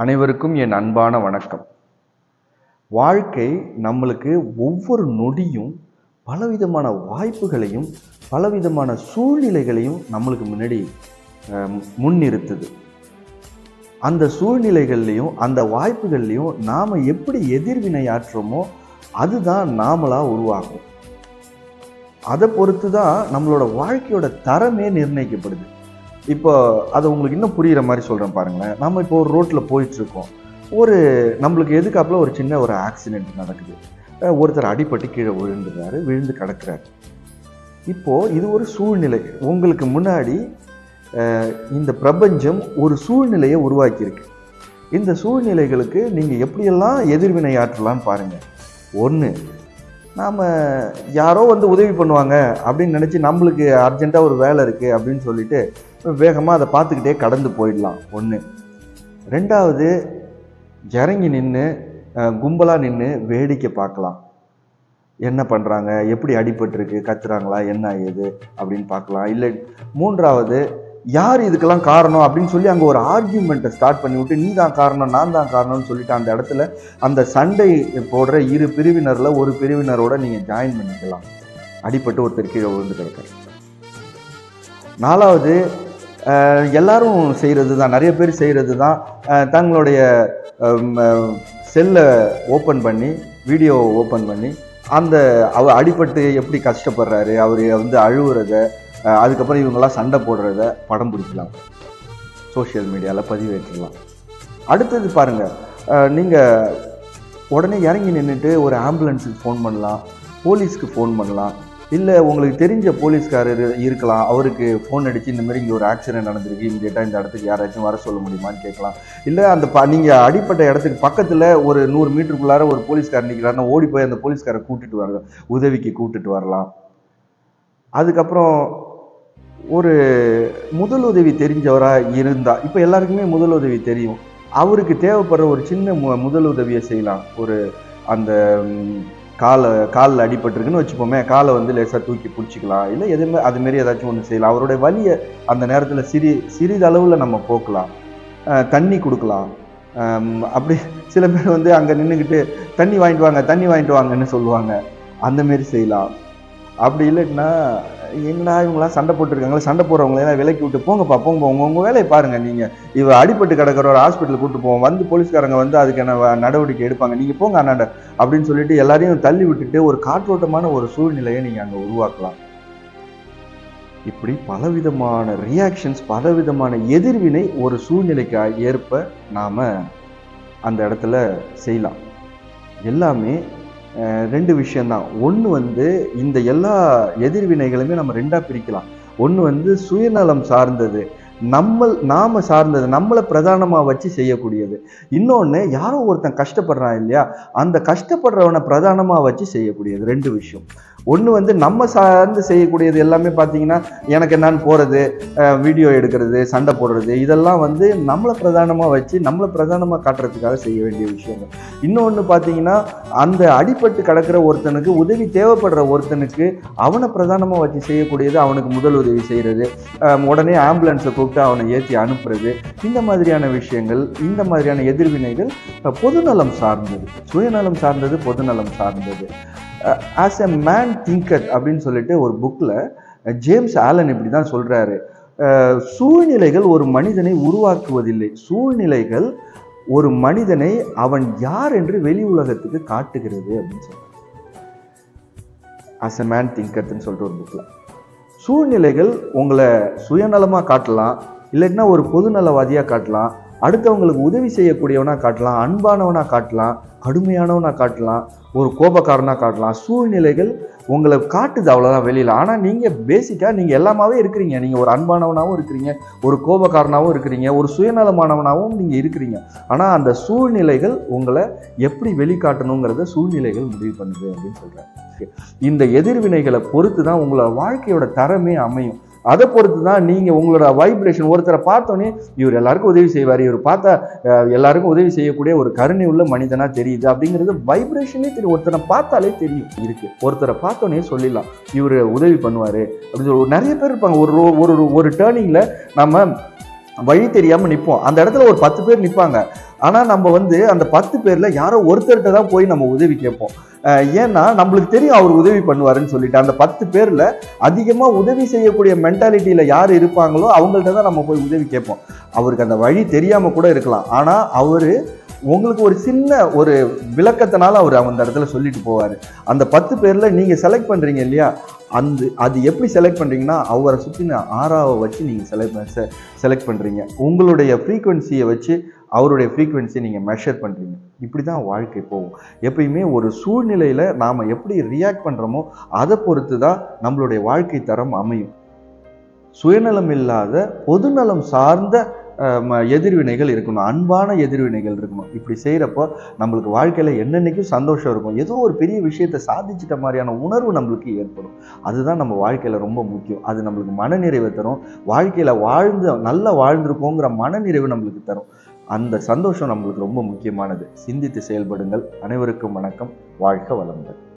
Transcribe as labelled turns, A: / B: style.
A: அனைவருக்கும் என் அன்பான வணக்கம். வாழ்க்கை நம்மளுக்கு ஒவ்வொரு நொடியும் பலவிதமான வாய்ப்புகளையும் பலவிதமான சூழ்நிலைகளையும் நம்மளுக்கு முன்னாடி முன்னிறுத்துது. அந்த சூழ்நிலைகள்லையும் அந்த வாய்ப்புகள்லையும் நாம் எப்படி எதிர்வினையாற்றுறோமோ அதுதான் நாமளாக உருவாகும். அதை பொறுத்து தான் நம்மளோட வாழ்க்கையோட தரமே நிர்ணயிக்கப்படுது. இப்போ அதை உங்களுக்கு இன்னும் புரிகிற மாதிரி சொல்கிறேன் பாருங்களேன். நம்ம இப்போ ஒரு ரோட்டில் போயிட்டுருக்கோம். நம்மளுக்கு எதுக்காப்புல ஒரு சின்ன ஒரு ஆக்சிடெண்ட் நடக்குது. ஒருத்தர் அடிபட்டு கீழே விழுந்து கிடக்கிறாரு. இப்போது இது ஒரு சூழ்நிலை. உங்களுக்கு முன்னாடி இந்த பிரபஞ்சம் ஒரு சூழ்நிலையை உருவாக்கியிருக்கு. இந்த சூழ்நிலைகளுக்கு நீங்கள் எப்படியெல்லாம் எதிர்வினையாற்றலான்னு பாருங்கள். ஒன்று, நாம் யாரோ உதவி பண்ணுவாங்க அப்படின்னு நினச்சி நம்மளுக்கு அர்ஜெண்ட்டாக ஒரு வேலை இருக்குது அப்படின்னு சொல்லிட்டு வேகமாக அதை பார்த்துக்கிட்டே கடந்து போயிடலாம். ஒன்று. ரெண்டாவது, இறங்கி நின்று கும்பலாக நின்று வேடிக்கை பார்க்கலாம். என்ன பண்ணுறாங்க, எப்படி அடிபட்டிருக்கு, கத்துறாங்களா, என்ன ஏது அப்படின்னு பார்க்கலாம். இல்லை மூன்றாவது, யார் இதுக்கெல்லாம் காரணம் அப்படின்னு சொல்லி அங்கே ஒரு ஆர்கியூமெண்ட்டை ஸ்டார்ட் பண்ணி விட்டு நீ தான் காரணம் நான் தான் காரணம்னு சொல்லிட்டு அந்த இடத்துல அந்த சண்டை போடுற இரு பிரிவினரில் ஒரு பிரிவினரோட நீங்கள் ஜாயின் பண்ணிக்கலாம். அடிபட்டு ஒருத்தர் கீழே விழுந்து கிடக்காரு. நாலாவது, எல்லாரும் செய்கிறது தான், நிறைய பேர் செய்கிறது தான், தங்களுடைய செல்லை ஓப்பன் பண்ணி வீடியோ ஓப்பன் பண்ணி அவர் அடிபட்டு எப்படி கஷ்டப்படுறாரு, அவர் அழுவுறத, அதுக்கப்புறம் இவங்கெல்லாம் சண்டை போடுறத படம் பிடிக்கலாம், சோஷியல் மீடியாவில் பதிவேற்றலாம். அடுத்தது பாருங்கள், நீங்கள் உடனே இறங்கி நின்றுட்டு ஒரு ஆம்புலன்ஸுக்கு ஃபோன் பண்ணலாம், போலீஸ்க்கு ஃபோன் பண்ணலாம். இல்லை உங்களுக்கு தெரிஞ்ச போலீஸ்காரர் இருக்கலாம், அவருக்கு ஃபோன் அடித்து இந்த மாதிரி இங்கே ஒரு ஆக்சிடென்ட் நடந்திருக்கு, இமீடியட்டாக இந்த இடத்துக்கு யாராச்சும் வர சொல்ல முடியுமான்னு கேட்கலாம். இல்லை நீங்கள் அடிப்பட்ட இடத்துக்கு பக்கத்தில் ஒரு 100 மீட்டருக்குள்ளார ஒரு போலீஸ்காரர் நிற்கிறாருன்னா ஓடி போய் அந்த போலீஸ்காரை கூட்டிகிட்டு வரலாம், உதவிக்கு கூப்பிட்டுட்டு வரலாம். அதுக்கப்புறம் ஒரு முதலுதவி தெரிஞ்சவராக இருந்தால், இப்போ எல்லாருக்குமே முதலுதவி தெரியும், அவருக்கு தேவைப்படுற ஒரு சின்ன முதலுதவியை செய்யலாம். அந்த காலில் அடிபட்டிருக்குன்னு வச்சுப்போமே, காலை லேசாக தூக்கி பிடிச்சிக்கலாம். இல்லை எதுவுமே அதுமாரி ஏதாச்சும் ஒன்று செய்யலாம். அவருடைய வலியை அந்த நேரத்தில் சிறிதளவில் நம்ம போக்கலாம். தண்ணி கொடுக்கலாம். அப்படி சில பேர் அங்கே நின்றுக்கிட்டு தண்ணி வாங்கிட்டு வாங்கன்னு சொல்லுவாங்க, அந்தமாரி செய்யலாம். அப்படி இல்லைன்னா, என்னடா இவங்களாம் சண்டை போட்டுருக்காங்களே, சண்டை போடுறவங்களெல்லாம் விலக்கி விட்டு போங்கப்பா உங்கள் வேலையை பாருங்கள், நீங்கள் இவர் அடிபட்டு கிடக்கிற ஒரு ஹாஸ்பிட்டலுக்கு கூப்பிட்டு போவோம், போலீஸ்காரங்க அதுக்கான நடவடிக்கை எடுப்பாங்க, நீங்கள் போங்க அண்ணாண்ட அப்படின்னு சொல்லிட்டு எல்லாரையும் தள்ளி விட்டுட்டு ஒரு காற்றோட்டமான ஒரு சூழ்நிலையை நீங்கள் அங்கே உருவாக்கலாம். இப்படி பலவிதமான ரியாக்ஷன்ஸ், பலவிதமான எதிர்வினை ஒரு சூழ்நிலைக்கு ஏற்ப நாம் அந்த இடத்துல செய்யலாம். எல்லாமே 2 விஷயந்தான். ஒன்று இந்த எல்லா எதிர்வினைகளுமே நம்ம 2ஆக பிரிக்கலாம். ஒன்று சுயநலம் சார்ந்தது, நாம சார்ந்தது, நம்மளை பிரதானமாக வச்சு செய்யக்கூடியது. இன்னொன்று, யாரோ ஒருத்தன் கஷ்டப்படுறான் இல்லையா, அந்த கஷ்டப்படுறவனை பிரதானமாக வச்சு செய்யக்கூடியது. 2 விஷயம். ஒன்று நம்ம சார்ந்து செய்யக்கூடியது எல்லாமே பார்த்தீங்கன்னா, எனக்கு என்னன்னு போகிறது, வீடியோ எடுக்கிறது, சண்டை போடுறது, இதெல்லாம் நம்மளை பிரதானமாக வச்சு நம்மளை பிரதானமாக காட்டுறதுக்காக செய்ய வேண்டிய விஷயங்கள். இன்னொன்று பார்த்தீங்கன்னா, அந்த அடிபட்டு கிடக்கிற ஒருத்தனுக்கு உதவி தேவைப்படுற ஒருத்தனுக்கு அவனை பிரதானமாக வச்சு செய்யக்கூடியது, அவனுக்கு முதல் உதவி செய்கிறது, உடனே ஆம்புலன்ஸை கூப்பிட்டு அவனை ஏற்றி அனுப்புறது, இந்த மாதிரியான விஷயங்கள், இந்த மாதிரியான எதிர்வினைகள் பொதுநலம் சார்ந்தது. சுயநலம் சார்ந்தது, பொதுநலம் சார்ந்தது. ஆஸ் எ மேன் திங்கர் அப்படின்னு சொல்லிட்டு ஒரு புக்கில் ஜேம்ஸ் ஆலன் இப்படி தான் சொல்கிறாரு. சூழ்நிலைகள் ஒரு மனிதனை உருவாக்குவதில்லை, சூழ்நிலைகள் ஒரு மனிதனை அவன் யார் என்று வெளி உலகத்துக்கு காட்டுகிறது அப்படின்னு சொல்கிறார். ஆஸ் எ மேன் திங்கர்ன்னு சொல்லிட்டு ஒரு புக்கில் சூழ்நிலைகள் உங்களை சுயநலமாக காட்டலாம், இல்லைன்னா ஒரு பொதுநலவாதியாக காட்டலாம், அடுத்தவங்களுக்கு உதவி செய்யக்கூடியவனாக காட்டலாம், அன்பானவனாக காட்டலாம், கடுமையானவனாக காட்டலாம், ஒரு கோபக்காரனாக காட்டலாம். சூழ்நிலைகள் உங்களை காட்டுது, அவ்வளோதான் வெளியில். ஆனால் நீங்கள் பேசிக்காக நீங்கள் எல்லாமாவே இருக்கிறீங்க. நீங்கள் ஒரு அன்பானவனாகவும் இருக்கிறீங்க, ஒரு கோபக்காரனாகவும் இருக்கிறீங்க, ஒரு சுயநலமானவனாகவும் நீங்கள் இருக்கிறீங்க. ஆனால் அந்த சூழ்நிலைகள் உங்களை எப்படி வெளிக்காட்டணுங்கிறத சூழ்நிலைகள் முடிவு பண்ணுது அப்படின்னு சொல்கிறேன். இந்த எதிர்வினைகளை பொறுத்து தான் உங்களோட வாழ்க்கையோட தரமே அமையும். அதை பொறுத்து தான் நீங்கள் உங்களோட வைப்ரேஷன். ஒருத்தரை பார்த்தோன்னே இவர் எல்லாருக்கும் உதவி செய்வார், இவர் பார்த்தா எல்லாருக்கும் உதவி செய்யக்கூடிய ஒரு கருணை உள்ள மனிதனாக தெரியுது அப்படிங்கிறது வைப்ரேஷனே தெரியும். ஒருத்தரை பார்த்தாலே தெரியும். இருக்குது, ஒருத்தரை பார்த்தோன்னே சொல்லிடலாம் இவர் உதவி பண்ணுவார் அப்படின்னு சொல்லி. நிறைய பேர் இருப்பாங்க. ஒரு டேர்னிங்கில் நம்ம வழி தெரியாம நிற்போம். அந்த இடத்துல ஒரு 10 பேர் நிற்பாங்க. ஆனா நம்ம வந்து அந்த 10 பேர்ல யாரோ ஒருத்தர்கிட்ட தான் போய் நம்ம உதவி கேட்போம். ஏன்னா நம்மளுக்கு தெரியும் அவர் உதவி பண்ணுவாருன்னு சொல்லிட்டு. அந்த 10 பேர்ல அதிகமா உதவி செய்யக்கூடிய மென்டாலிட்டியில யார் இருப்பாங்களோ அவங்கள்ட்ட தான் நம்ம போய் உதவி கேட்போம். அவருக்கு அந்த வழி தெரியாம கூட இருக்கலாம். ஆனா அவரு உங்களுக்கு ஒரு சின்ன ஒரு விளக்கத்தினால அவர் அந்த இடத்துல சொல்லிட்டு போவாரு. அந்த 10 பேர்ல நீங்க செலக்ட் பண்றீங்க இல்லையா, அது எப்படி செலக்ட் பண்றீங்கன்னா அவரை சுற்றின ஆறாவை வச்சு நீங்க செலக்ட் பண்றீங்க. உங்களுடைய ஃப்ரீக்வன்சியை வச்சு அவருடைய ஃப்ரீக்வன்சியை நீங்க மெஷர் பண்றீங்க. இப்படிதான் வாழ்க்கை போகும். எப்பயுமே ஒரு சூழ்நிலையில நாம எப்படி ரியாக்ட் பண்றோமோ அதை பொறுத்து தான் நம்மளுடைய வாழ்க்கை தரம் அமையும். சுயநலம் இல்லாத பொதுநலம் சார்ந்த எதிர்வினைகள் இருக்கணும், அன்பான எதிர்வினைகள் இருக்கணும். இப்படி செய்யறப்போ நம்மளுக்கு வாழ்க்கையில என்னன்னைக்கும் சந்தோஷம் இருக்கும். ஏதோ ஒரு பெரிய விஷயத்தை சாதிச்சிட்ட மாதிரியான உணர்வு நம்மளுக்கு ஏற்படும். அதுதான் நம்ம வாழ்க்கையில ரொம்ப முக்கியம். அது நம்மளுக்கு மனநிறைவை தரும். வாழ்க்கையில நல்லா வாழ்ந்திருக்கோங்கிற மனநிறைவு நம்மளுக்கு தரும். அந்த சந்தோஷம் நம்மளுக்கு ரொம்ப முக்கியமானது. சிந்தித்து செயல்படுங்கள். அனைவருக்கும் வணக்கம். வாழ்க வளமுடன்.